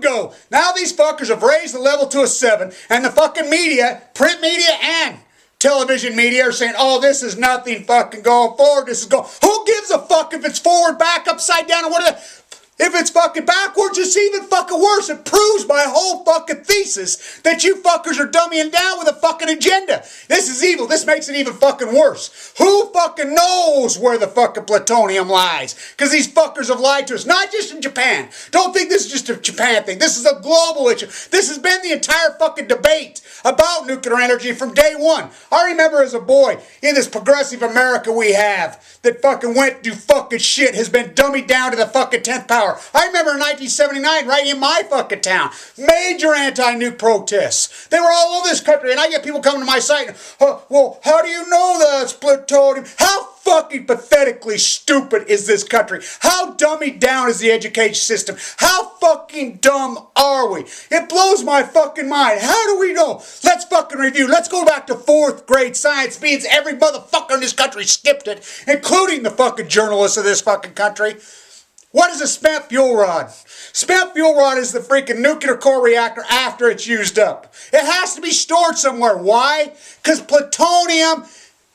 go. Now these fuckers have raised the level to a 7, and the fucking media, print media and television media are saying, oh, this is nothing fucking going forward. This is going. Who gives a fuck if it's forward, back, upside down, or whatever? If it's fucking backwards, it's even fucking worse. It proves my whole fucking thesis that you fuckers are dumbing down with a fucking agenda. This is evil. This makes it even fucking worse. Who fucking knows where the fucking plutonium lies? Because these fuckers have lied to us. Not just in Japan. Don't think this is just a Japan thing. This is a global issue. This has been the entire fucking debate about nuclear energy from day one. I remember as a boy, in this progressive America we have, that fucking went through fucking shit, has been dummied down to the fucking 10th power. I remember in 1979, right in my fucking town, major anti-nuke protests. They were all over this country, and I get people coming to my site, and, well, how do you know that's plutonium? How fucking pathetically stupid is this country? How dummied down is the education system? How fucking dumb are we? It blows my fucking mind. How do we know? Let's fucking review. Let's go back to 4th grade science. Means every motherfucker in this country skipped it, including the fucking journalists of this fucking country. What is a spent fuel rod? Spent fuel rod is the freaking nuclear core reactor after it's used up. It has to be stored somewhere. Why? Because plutonium,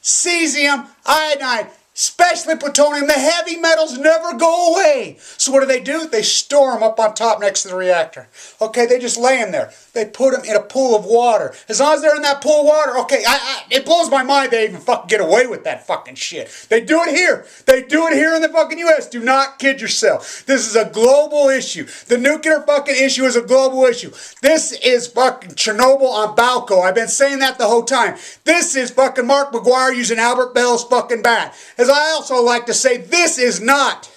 cesium, iodine, especially plutonium, the heavy metals never go away. So what do? They store them up on top next to the reactor. Okay, they just lay in there. They put them in a pool of water. As long as they're in that pool of water, okay, it blows my mind they even fucking get away with that fucking shit. They do it here. They do it here in the fucking U.S. Do not kid yourself. This is a global issue. The nuclear fucking issue is a global issue. This is fucking Chernobyl on Balco. I've been saying that the whole time. This is fucking Mark McGuire using Albert Bell's fucking bat. As I also like to say, this is not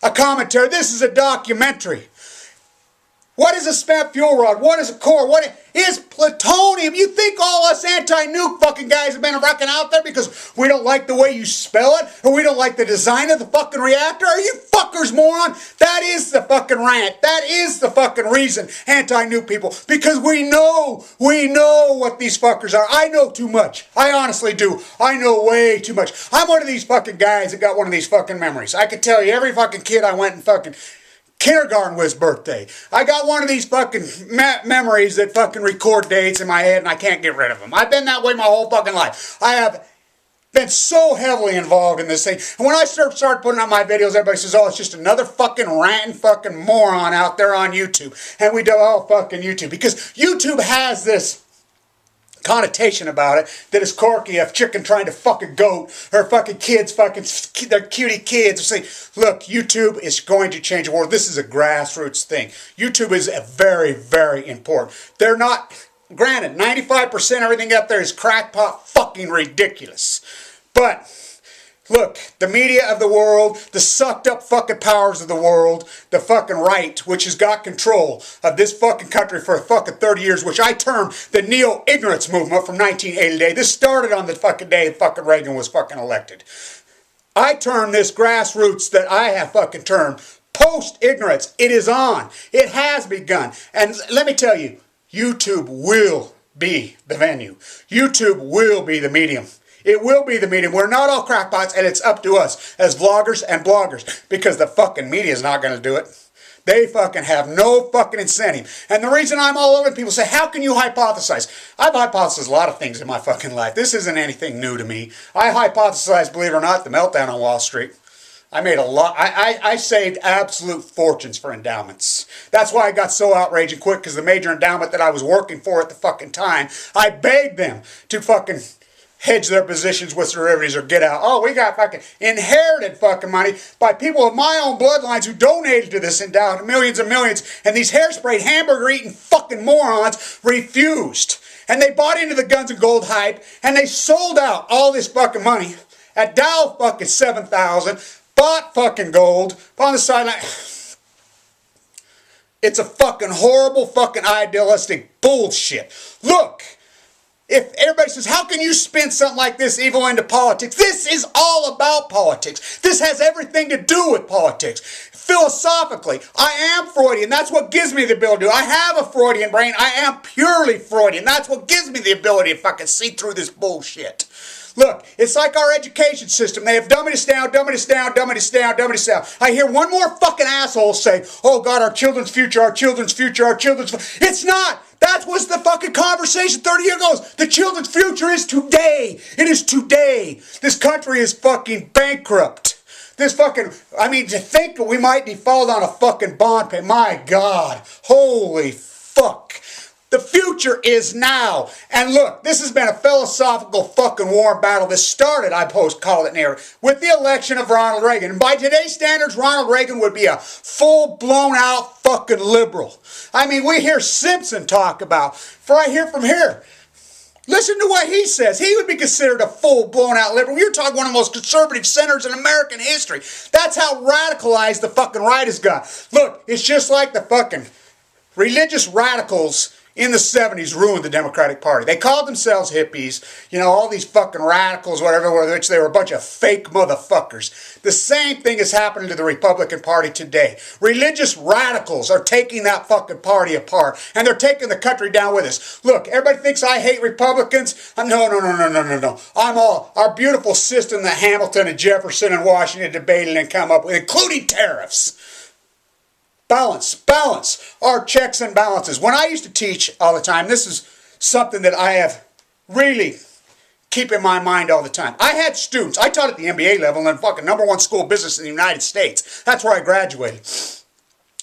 a commentary. This is a documentary. What is a spent fuel rod? What is a core? What is plutonium? You think all us anti-nuke fucking guys have been wrecking out there because we don't like the way you spell it or we don't like the design of the fucking reactor? Are you fuckers moron? That is the fucking rant. That is the fucking reason anti-nuke people. Because we know what these fuckers are. I know too much. I honestly do. I know way too much. I'm one of these fucking guys that got one of these fucking memories. I can tell you every fucking kid I went and fucking kindergarten was birthday. I got one of these fucking memories that fucking record dates in my head and I can't get rid of them. I've been that way my whole fucking life. I have been so heavily involved in this thing. And when I start putting out my videos, everybody says, oh, it's just another fucking ranting fucking moron out there on YouTube. And we do, oh, fucking YouTube. Because YouTube has this connotation about it that is quirky, a chicken trying to fuck a goat, or fucking kids fucking their cutie kids say, look, YouTube is going to change the world. This is a grassroots thing. YouTube is a very, very important. They're not, granted, 95% everything up there is crackpot fucking ridiculous. But look, the media of the world, the sucked up fucking powers of the world, the fucking right, which has got control of this fucking country for fucking 30 years, which I term the neo-ignorance movement from 1980 day. This started on the fucking day fucking Reagan was fucking elected. I term this grassroots that I have fucking termed post-ignorance. It is on. It has begun. And let me tell you, YouTube will be the venue. YouTube will be the medium. It will be the medium. We're not all crackpots, and it's up to us as vloggers and bloggers because the fucking media is not going to do it. They fucking have no fucking incentive. And the reason I'm all over, people say, how can you hypothesize? I've hypothesized a lot of things in my fucking life. This isn't anything new to me. I hypothesized, believe it or not, the meltdown on Wall Street. I made a lot. I saved absolute fortunes for endowments. That's why I got so outraged and quick, because the major endowment that I was working for at the fucking time, I begged them to fucking hedge their positions with derivatives or get out. Oh, we got fucking inherited fucking money by people of my own bloodlines who donated to this endowment, millions and millions, and these hair-sprayed, hamburger-eating fucking morons refused. And they bought into the guns and gold hype, and they sold out all this fucking money at Dow fucking 7,000, bought fucking gold, on the sideline. It's a fucking horrible fucking idealistic bullshit. Look, if everybody says, how can you spin something like this evil into politics? This is all about politics. This has everything to do with politics. Philosophically, I am Freudian. That's what gives me the ability to. I have a Freudian brain. I am purely Freudian. That's what gives me the ability to fucking see through this bullshit. Look, it's like our education system. They have dummied us down, dummied us down, dummied us down, dummied us down. I hear one more fucking asshole say, oh God, our children's future, our children's future, our children's future. It's not. That was the fucking conversation 30 years ago. The children's future is today. It is today. This country is fucking bankrupt. This fucking, I mean, to think that we might default on a fucking bond pay. My God. Holy fuck. The future is now. And look, this has been a philosophical fucking war battle. This started, I call it near, with the election of Ronald Reagan. And by today's standards, Ronald Reagan would be a full blown out fucking liberal. I mean, we hear Simpson talk about, for I hear from here. Listen to what he says. He would be considered a full blown out liberal. You're talking one of the most conservative senators in American history. That's how radicalized the fucking right has got. Look, it's just like the fucking religious radicals in the 70s ruined the Democratic Party. They called themselves hippies, you know, all these fucking radicals, whatever, which they were a bunch of fake motherfuckers. The same thing is happening to the Republican Party today. Religious radicals are taking that fucking party apart, and they're taking the country down with us. Look, everybody thinks I hate Republicans. No. I'm all, our beautiful system that Hamilton and Jefferson and Washington debated and come up with, including tariffs. Balance, our checks and balances. When I used to teach all the time, this is something that I have really keep in my mind all the time. I had students, I taught at the MBA level in fucking #1 school of business in the United States. That's where I graduated.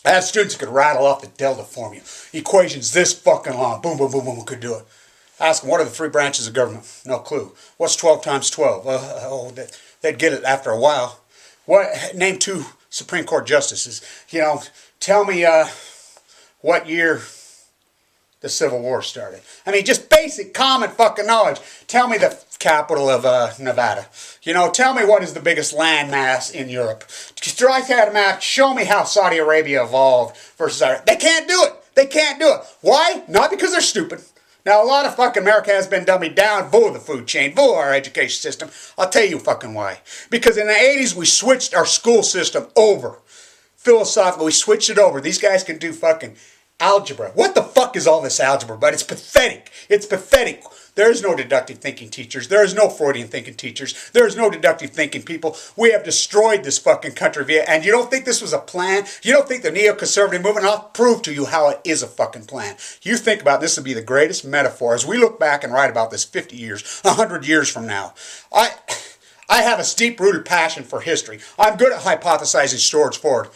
I had students who could rattle off the Delta formula. Equations this fucking long. Boom, boom, boom, boom, could do it. Ask them, what are the 3 branches of government? No clue. What's 12 times 12? They'd get it after a while. Name 2 Supreme Court justices. You know, tell me what year the Civil War started. I mean, just basic common fucking knowledge. Tell me the capital of Nevada. You know, tell me what is the biggest land mass in Europe. Strike out a map. Show me how Saudi Arabia evolved versus Iraq. They can't do it. They can't do it. Why? Not because they're stupid. Now, a lot of fucking America has been dummied down, full of the food chain, full of our education system. I'll tell you fucking why. Because in the 80s, we switched our school system over. Philosophically, we switched it over. These guys can do fucking algebra. What the fuck is all this algebra? But it's pathetic. It's pathetic. There is no deductive thinking teachers. There is no Freudian thinking teachers. There is no deductive thinking people. We have destroyed this fucking country. And you don't think this was a plan? You don't think the neoconservative movement? I'll prove to you how it is a fucking plan. You think about this would be the greatest metaphor as we look back and write about this 50 years, 100 years from now. I have a steep-rooted passion for history. I'm good at hypothesizing stories forward.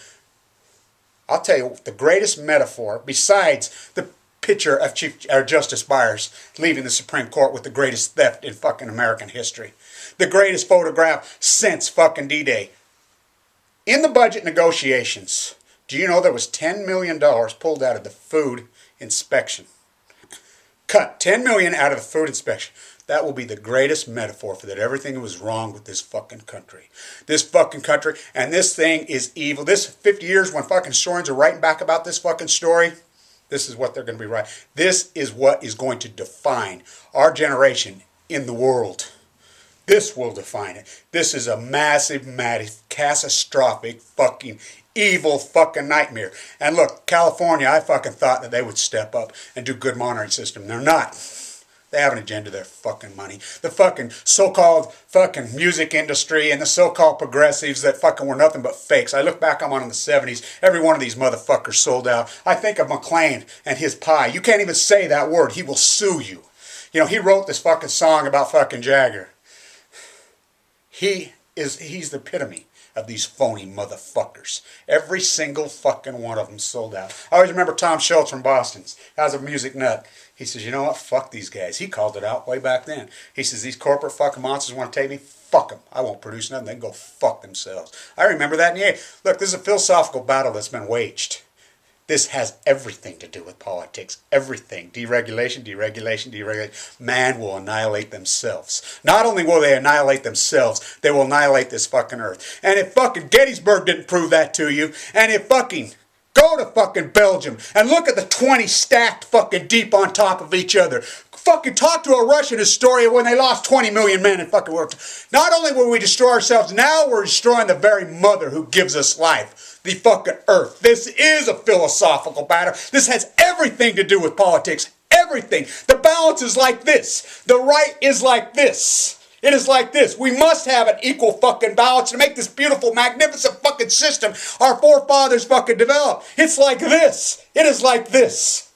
I'll tell you the greatest metaphor, besides the picture of Justice Byers leaving the Supreme Court with the greatest theft in fucking American history. The greatest photograph since fucking D-Day. In the budget negotiations, do you know there was $10 million pulled out of the food inspection? Cut $10 million out of the food inspection. That will be the greatest metaphor for that everything was wrong with this fucking country. This fucking country, and this thing is evil. This 50 years when fucking historians are writing back about this fucking story, this is what they're going to be writing. This is what is going to define our generation in the world. This will define it. This is a massive, catastrophic, fucking evil fucking nightmare. And look, California, I fucking thought that they would step up and do good monitoring system. They're not. They have an agenda, their fucking money. The fucking so-called fucking music industry and the so-called progressives that fucking were nothing but fakes. I look back on one in the 70s, every one of these motherfuckers sold out. I think of McLean and his pie. You can't even say that word. He will sue you. You know, he wrote this fucking song about fucking Jagger. He's the epitome of these phony motherfuckers. Every single fucking one of them sold out. I always remember Tom Schultz from Boston. As a music nut. He says, you know what? Fuck these guys. He called it out way back then. He says, these corporate fucking monsters want to take me? Fuck them. I won't produce nothing. They can go fuck themselves. I remember that in the 80s. Look, this is a philosophical battle that's been waged. This has everything to do with politics. Everything. Deregulation, deregulation, deregulation. Man will annihilate themselves. Not only will they annihilate themselves, they will annihilate this fucking earth. And if fucking Gettysburg didn't prove that to you, and if fucking go to fucking Belgium and look at the 20 stacked fucking deep on top of each other. Fucking talk to a Russian historian when they lost 20 million men in fucking war. Not only will we destroy ourselves, now we're destroying the very mother who gives us life. The fucking earth. This is a philosophical battle. This has everything to do with politics. Everything. The balance is like this. The right is like this. It is like this. We must have an equal fucking balance to make this beautiful, magnificent fucking system our forefathers fucking developed. It's like this. It is like this.